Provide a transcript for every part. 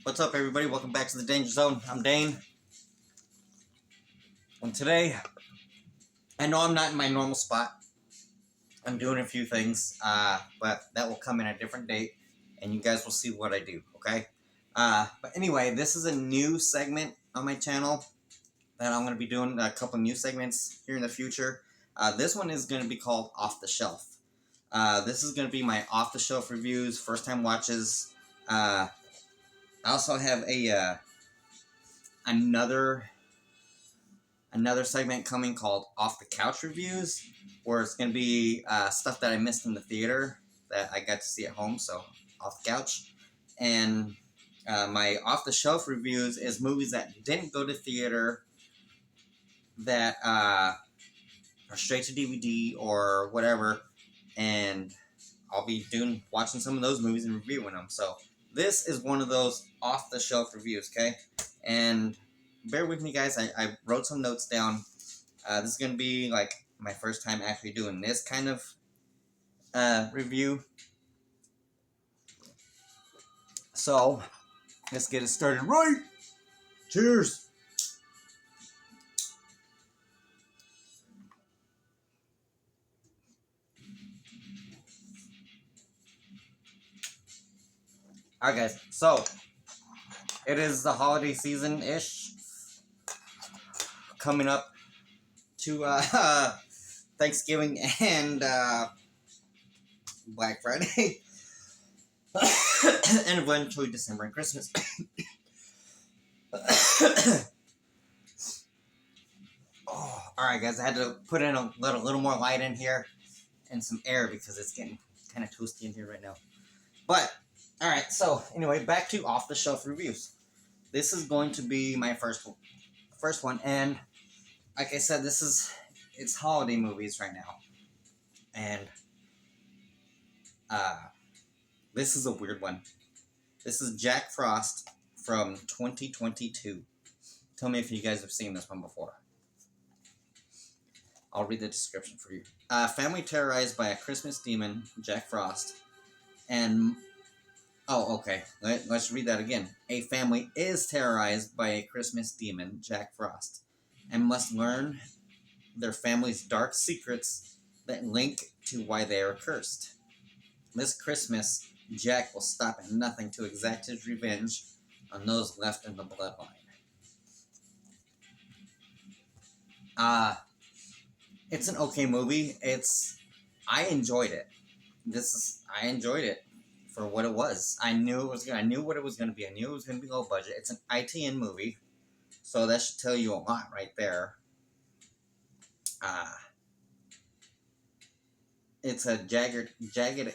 What's up, everybody? Welcome back to the Danger Zone. I'm Dane. And today, I know I'm not in my normal spot. I'm doing a few things, but that will come in a different date, and you guys will see what I do, okay? But anyway, this is a new segment on my channel that I'm going to be doing a couple new segments here in the future. This one is going to be called Off the Shelf. This is going to be my off-the-shelf reviews, first-time watches. I also have another segment coming called Off the Couch Reviews, where it's going to be stuff that I missed in the theater that I got to see at home, so off the couch. And my Off the Shelf Reviews is movies that didn't go to theater, that are straight to DVD or whatever, and I'll be watching some of those movies and reviewing them. So this is one of those off the shelf reviews, okay? And bear with me, guys. I wrote some notes down. This is gonna be like my first time actually doing this kind of review. So let's get it started right. Cheers. Alright, guys, so it is the holiday season-ish, coming up to Thanksgiving and Black Friday, and eventually December and Christmas. Oh, alright, guys, I had to put in a little more light in here and some air because it's getting kind of toasty in here right now. But alright, so anyway, back to off-the-shelf reviews. This is going to be my first one, and like I said, it's holiday movies right now. And this is a weird one. This is Jack Frost from 2022. Tell me if you guys have seen this one before. I'll read the description for you. Family terrorized by a Christmas demon, Jack Frost, and... Oh, okay. Let's read that again. A family is terrorized by a Christmas demon, Jack Frost, and must learn their family's dark secrets that link to why they are cursed. This Christmas, Jack will stop at nothing to exact his revenge on those left in the bloodline. It's an okay movie. I enjoyed it. I enjoyed it for what it was. I knew what it was going to be. I knew it was going to be low budget. It's an ITN movie, so that should tell you a lot right there. It's a Jagged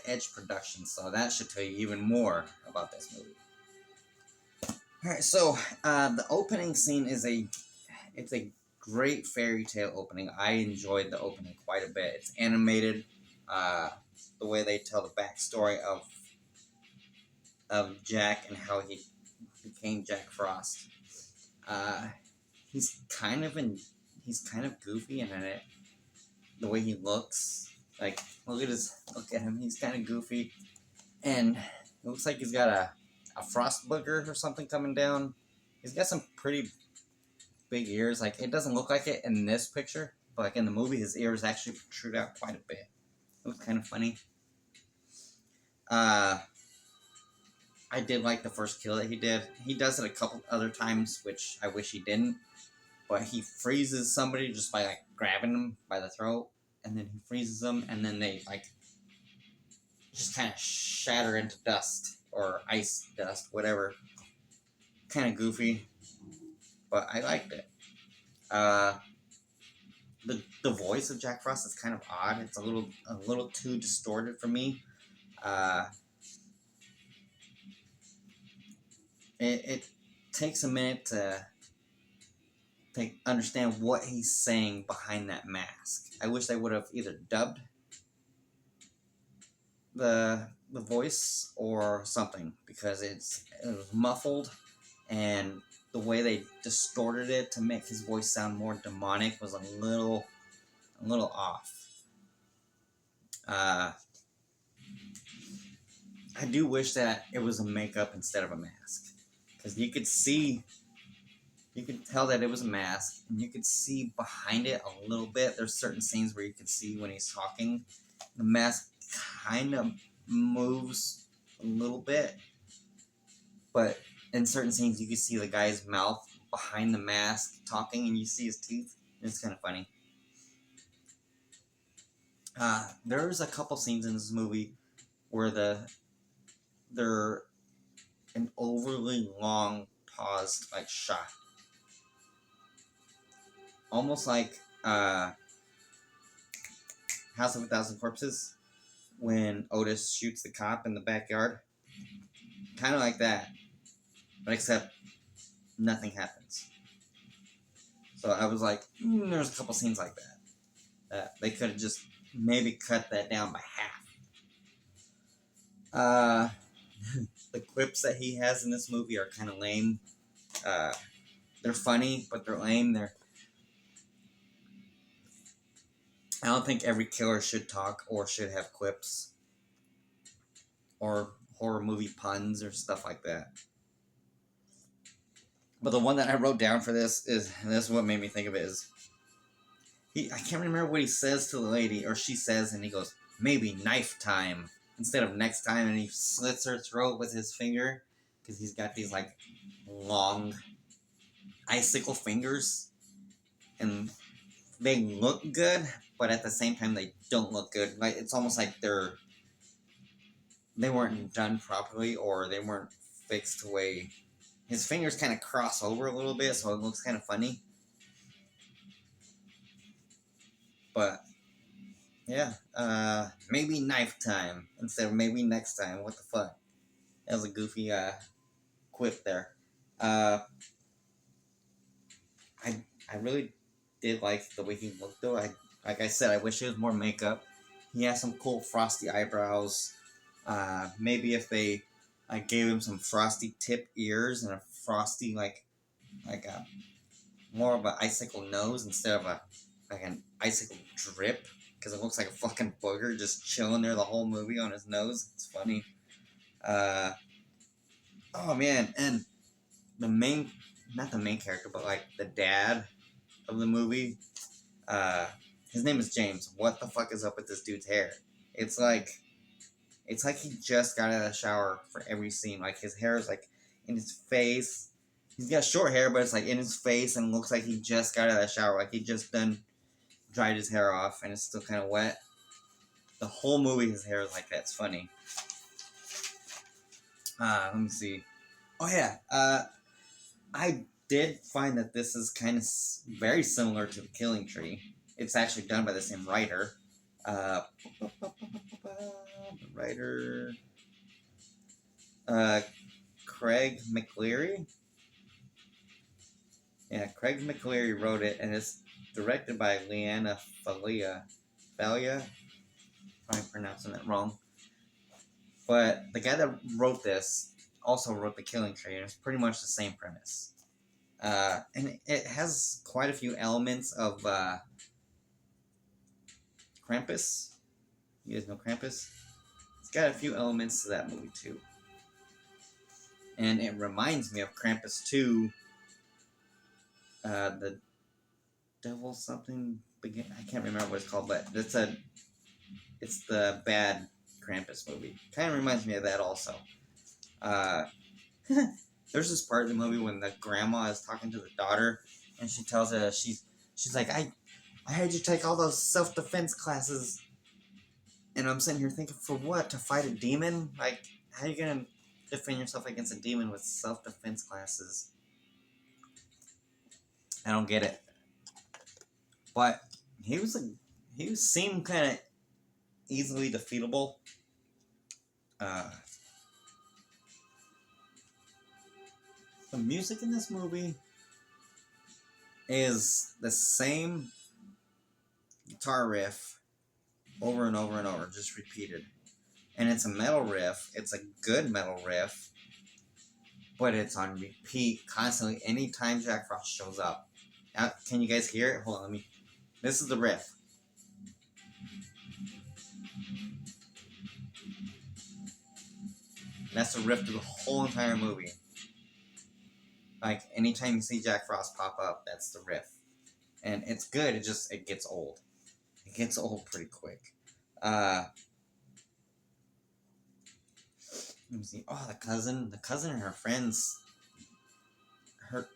Edge production, so that should tell you even more about this movie. Alright, so the opening scene is a great fairy tale opening. I enjoyed the opening quite a bit. It's animated. The way they tell the backstory of Jack and how he became Jack Frost. He's kind of goofy in it. The way he looks, like look at him. He's kind of goofy, and it looks like he's got a frost booger or something coming down. He's got some pretty big ears. Like, it doesn't look like it in this picture, but like in the movie, his ears actually protrude out quite a bit. It was kind of funny. I did like the first kill that he did. He does it a couple other times, which I wish he didn't. But he freezes somebody just by like grabbing them by the throat, and then he freezes them, and then they like just kind of shatter into dust or ice dust, whatever. Kind of goofy, but I liked it. The voice of Jack Frost is kind of odd. It's a little too distorted for me. It takes a minute to understand what he's saying behind that mask. I wish they would have either dubbed the voice or something, because it was muffled, and the way they distorted it to make his voice sound more demonic was a little off. I do wish that it was a makeup instead of a mask, because you could tell that it was a mask, and you could see behind it a little bit. There's certain scenes where you could see when he's talking, the mask kind of moves a little bit, but in certain scenes you can see the guy's mouth behind the mask talking, and you see his teeth. It's kind of funny. There's a couple scenes in this movie where they're an overly long paused like shot, almost like House of a Thousand Corpses when Otis shoots the cop in the backyard, kind of like that, but except nothing happens. So I was like, there's a couple scenes like that they could have just maybe cut that down by half. The quips that he has in this movie are kind of lame. They're funny, but they're lame. I don't think every killer should talk or should have quips or horror movie puns or stuff like that. But the one that I wrote down for this is, and this is what made me think of it, is I can't remember what he says to the lady, or she says, and he goes, maybe knife time, instead of next time, and he slits her throat with his finger, because he's got these, like, long icicle fingers, and they look good, but at the same time, they don't look good. Like, it's almost like they weren't done properly, or they weren't fixed the way his fingers kind of cross over a little bit, so it looks kind of funny. But yeah, maybe knife time instead of maybe next time. What the fuck? That was a goofy quip there. I really did like the way he looked though. Like I said, I wish it was more makeup. He has some cool frosty eyebrows. Maybe if they gave him some frosty tip ears and a frosty like a more of an icicle nose instead of an icicle drip, because it looks like a fucking booger just chilling there the whole movie on his nose. It's funny. Oh man, and not the main character, but like the dad of the movie, his name is James. What the fuck is up with this dude's hair? It's like he just got out of the shower for every scene. Like his hair is like in his face. He's got short hair, but it's like in his face and looks like he just got out of the shower. Like he just dried his hair off and it's still kind of wet. The whole movie, his hair is like that. It's funny. Let me see. Oh yeah, I did find that this is kind of very similar to The Killing Tree. It's actually done by the same writer. The writer, Craig McLeary. Yeah, Craig McLeary wrote it, and it's directed by Leanna Falia. I'm pronouncing that wrong. But the guy that wrote this also wrote The Killing Tree, and it's pretty much the same premise. And it has quite a few elements of Krampus. You guys know Krampus? It's got a few elements to that movie, too. And it reminds me of Krampus 2. The Devil something begin. I can't remember what it's called, but it's the bad Krampus movie. Kind of reminds me of that also. There's this part of the movie when the grandma is talking to the daughter, and she tells her she's like, I had you take all those self-defense classes, and I'm sitting here thinking, for what? To fight a demon? Like, how are you gonna defend yourself against a demon with self-defense classes? I don't get it. But he seemed kind of easily defeatable. The music in this movie is the same guitar riff over and over and over, just repeated. And it's a metal riff. It's a good metal riff, but it's on repeat constantly anytime Jack Frost shows up. Now, can you guys hear it? Hold on, this is the riff. That's the riff through the whole entire movie. Like anytime you see Jack Frost pop up, that's the riff, and it's good. It gets old. It gets old pretty quick. Uh, Let me see. Oh, the cousin and her friends. Her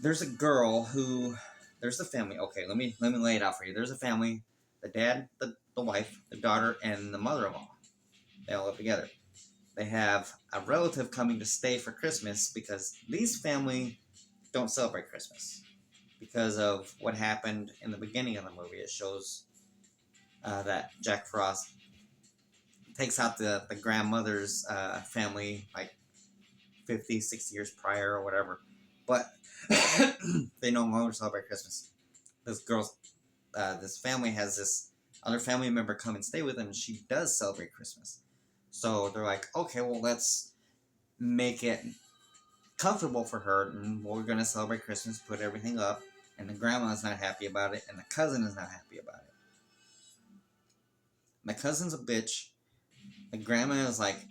There's a girl who there's a family. Okay, let me lay it out for you. There's a family, the dad, the wife, the daughter, and the mother-in-law. They all live together. They have a relative coming to stay for Christmas because these family don't celebrate Christmas because of what happened in the beginning of the movie. It shows that Jack Frost takes out the grandmother's family like 50, 60 years prior or whatever. But they no longer celebrate Christmas. This family has this other family member come and stay with them, and she does celebrate Christmas. So they're like, okay, well, let's make it comfortable for her, and we're going to celebrate Christmas, put everything up, and the grandma's not happy about it, and the cousin is not happy about it. The cousin's a bitch. The grandma is like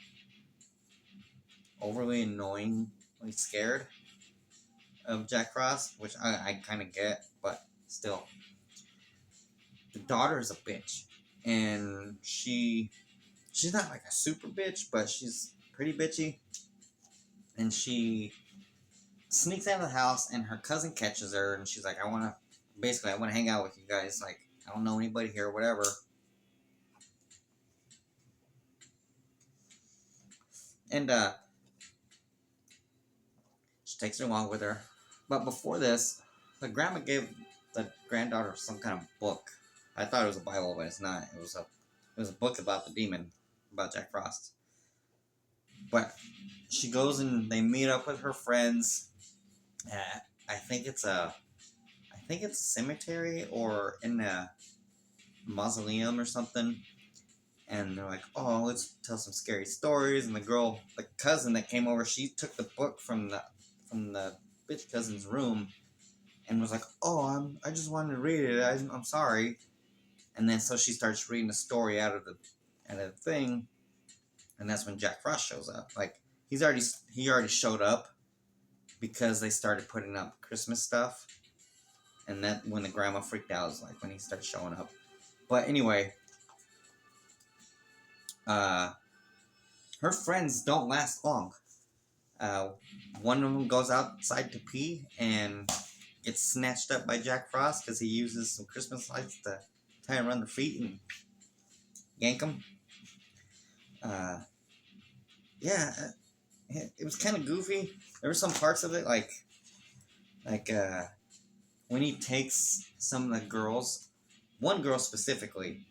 overly annoyingly scared of Jack Frost, which I kind of get, but still. The daughter is a bitch, and she's not like a super bitch, but she's pretty bitchy, and she sneaks out of the house, and her cousin catches her, and she's like, I want to hang out with you guys, like, I don't know anybody here, whatever. And she takes her along with her. But before this, the grandma gave the granddaughter some kind of book. I thought it was a Bible, but it's not. It was a book about the demon, about Jack Frost. But she goes and they meet up with her friends at, I think it's a cemetery or in a mausoleum or something. And they're like, oh, let's tell some scary stories. And the cousin that came over, she took the book from the bitch cousin's room and was like, oh, I just wanted to read it. I'm sorry. And then so she starts reading the story out of the thing, and that's when Jack Frost shows up. Like he already showed up because they started putting up Christmas stuff, and that when the grandma freaked out was like when he started showing up. But anyway, her friends don't last long. Uh, One of them goes outside to pee and gets snatched up by Jack Frost because he uses some Christmas lights to tie him around the feet and yank him. Yeah, it was kind of goofy. There were some parts of it like when he takes some of the girls, one girl specifically,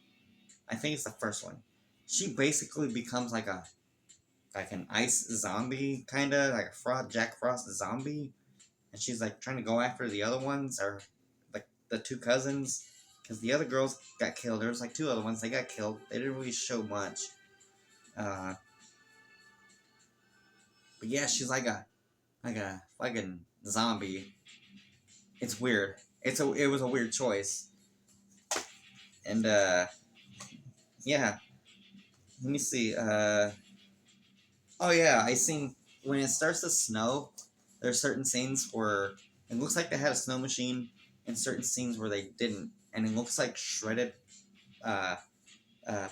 I think it's the first one. She basically becomes like an ice zombie, kind of like a Jack Frost zombie, and she's like trying to go after the other ones or like the two cousins, because the other girls got killed. There was like two other ones, they got killed. They didn't really show much. Uh, but yeah, she's like a fucking zombie. It's weird. It was a weird choice. And yeah. Let me see. Oh yeah, I seen when it starts to snow, there's certain scenes where it looks like they had a snow machine, and certain scenes where they didn't, and it looks like shredded uh,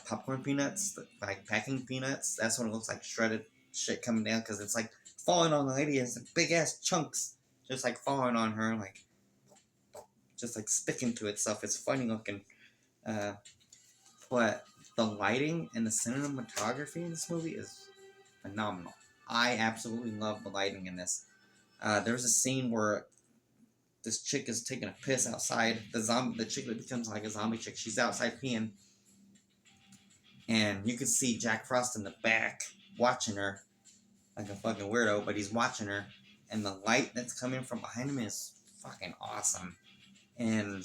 popcorn peanuts, like packing peanuts. That's what it looks like, shredded shit coming down, because it's like falling on the lady. It's like big ass chunks, just like falling on her, like just like sticking to itself. It's funny looking, uh, but the lighting and the cinematography in this movie is phenomenal. I absolutely love the lighting in this. There's a scene where this chick is taking a piss outside. The chick that becomes like a zombie chick, she's outside peeing, and you can see Jack Frost in the back watching her like a fucking weirdo, but he's watching her, and the light that's coming from behind him is fucking awesome. And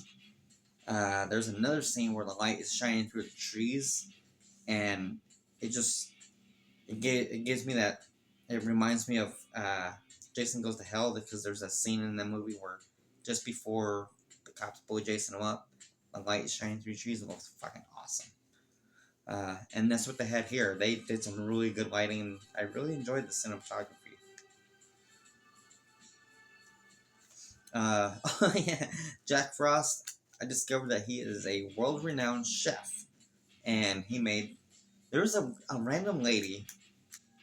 there's another scene where the light is shining through the trees, and it just it gives me that. It reminds me of Jason Goes to Hell, because there's a scene in that movie where just before the cops blow Jason up, the light is shining through the trees. It looks fucking awesome. And that's what they had here. They did some really good lighting, and I really enjoyed the cinematography. Oh yeah, Jack Frost. I discovered that he is a world-renowned chef, and he made. There was a random lady.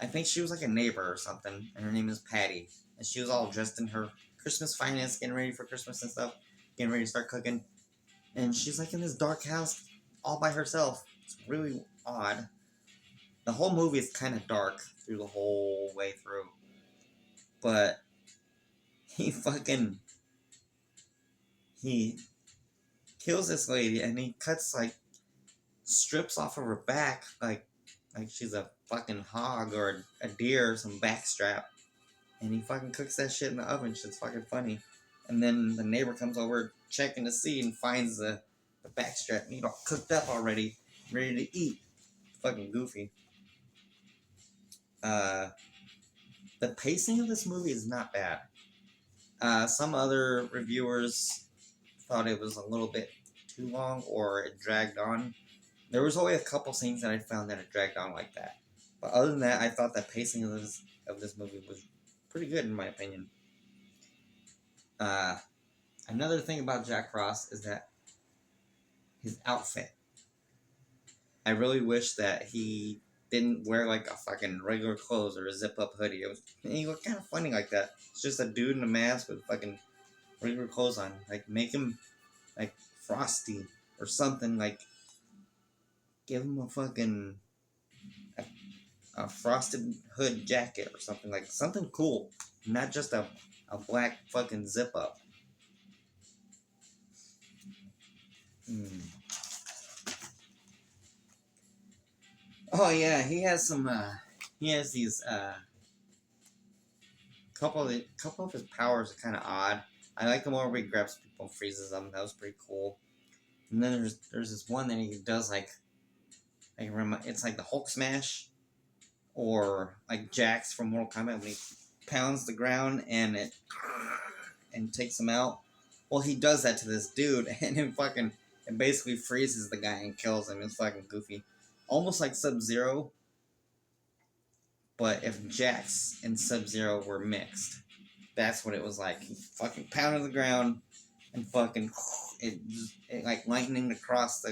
I think she was like a neighbor or something, and her name is Patty, and she was all dressed in her Christmas finest, getting ready for Christmas and stuff, getting ready to start cooking, and she's like in this dark house all by herself. It's really odd. The whole movie is kind of dark through the whole way through, but he fucking he kills this lady and he cuts like strips off of her back like she's a fucking hog or a deer or some backstrap, and he fucking cooks that shit in the oven. Shit's fucking funny. And then the neighbor comes over checking to see and finds the backstrap meat all cooked up already, ready to eat. Fucking goofy. Uh, the pacing of this movie is not bad. Some other reviewers thought it was a little bit too long or it dragged on. There was only a couple scenes that I found that it dragged on like that. But other than that, I thought the pacing of this movie was pretty good in my opinion. Uh, Another thing about Jack Frost is that his outfit. I really wish that he didn't wear like a fucking regular clothes or a zip up hoodie. He looked kind of funny like that. It's just a dude in a mask with fucking regular clothes on. Like make him like Frosty or something. Like give him a fucking a frosted hood jacket or something, like something cool, not just a black fucking zip up. Mm. Oh yeah, he has some. He has these. Couple of his powers are kind of odd. I like the one where he grabs people and freezes them. That was pretty cool. And then there's this one that he does like it's like the Hulk smash or like Jax from Mortal Kombat when he pounds the ground and takes him out. Well, he does that to this dude, and it basically freezes the guy and kills him. It's fucking goofy, almost like Sub-Zero, but if Jax and Sub-Zero were mixed, that's what it was like. He fucking pounded the ground and fucking it like lightning across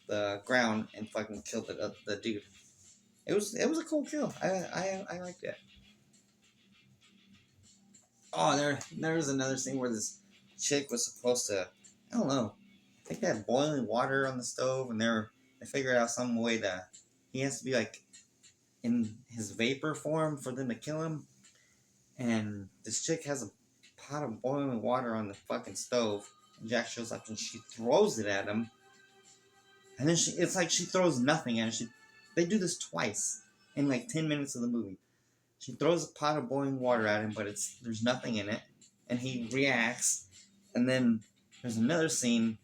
the ground and fucking killed the dude. It was a cool kill. I liked it. Oh, there was another scene where this chick was supposed to, I don't know, I think they had boiling water on the stove, and they figured out some way that he has to be like in his vapor form for them to kill him. And this chick has a pot of boiling water on the fucking stove, and Jack shows up and she throws it at him, and then it's like she throws nothing at him. They do this twice in like 10 minutes of the movie. She throws a pot of boiling water at him, but there's nothing in it, and he reacts. And then there's another scene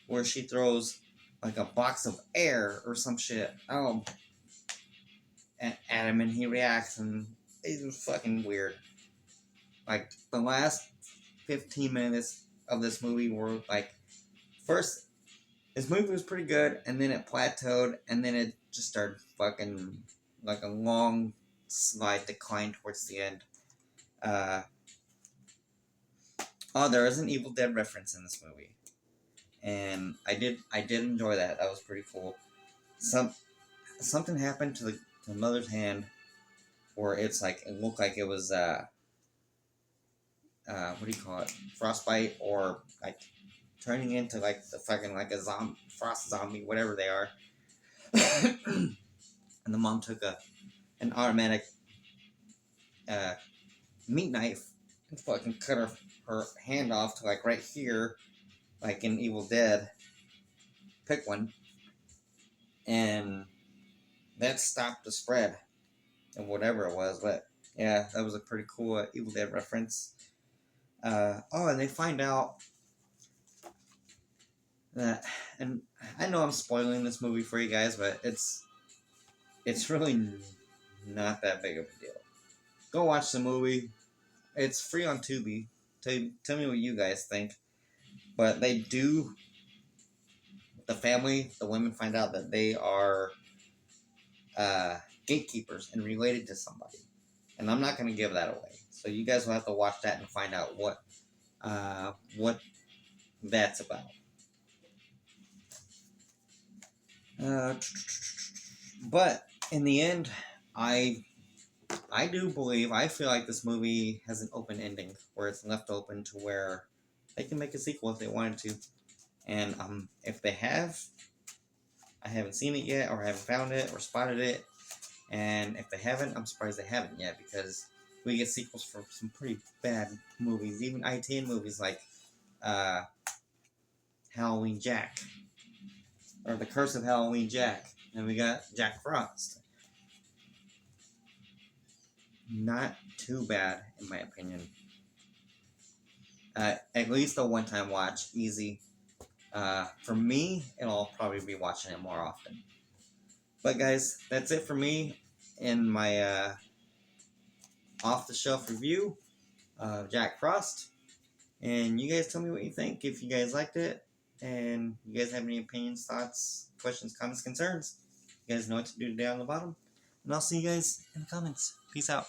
where she throws like a box of air or some shit at him, and he reacts, and it was fucking weird. Like the last 15 minutes of this movie were like, first this movie was pretty good, and then it plateaued, and then it just started fucking like a long slide decline towards the end. Uh, there is an Evil Dead reference in this movie, and I did enjoy that. That was pretty cool. Something happened to the mother's hand, where it's like it looked like it was what do you call it, frostbite, or like turning into like the fucking like a frost zombie, whatever they are. And the mom took an automatic meat knife and fucking cut her hand off to like right here, like in Evil Dead. Pick one, and that stopped the spread of whatever it was. But yeah, that was a pretty cool Evil Dead reference. And they find out that, and I know I'm spoiling this movie for you guys, but it's really not that big of a deal. Go watch the movie. It's free on Tubi. Tell me what you guys think. But the women find out that they are gatekeepers and related to somebody. And I'm not going to give that away. So you guys will have to watch that and find out what what that's about. Uh, but in the end, I I do believe, I feel like this movie has an open ending where it's left open to where they can make a sequel if they wanted to. And if they have, I haven't seen it yet, or I haven't found it, or spotted it. And if they haven't, I'm surprised they haven't yet, because we get sequels for some pretty bad movies, even IT movies like uh, Halloween Jack, or The Curse of Halloween Jack. And we got Jack Frost. Not too bad, in my opinion. At least a one-time watch, easy. For me, I'll probably be watching it more often. But guys, that's it for me in my off-the-shelf review of Jack Frost. And you guys tell me what you think, if you guys liked it, and you guys have any opinions, thoughts, questions, comments, concerns. You guys know what to do down the bottom. And I'll see you guys in the comments. Peace out.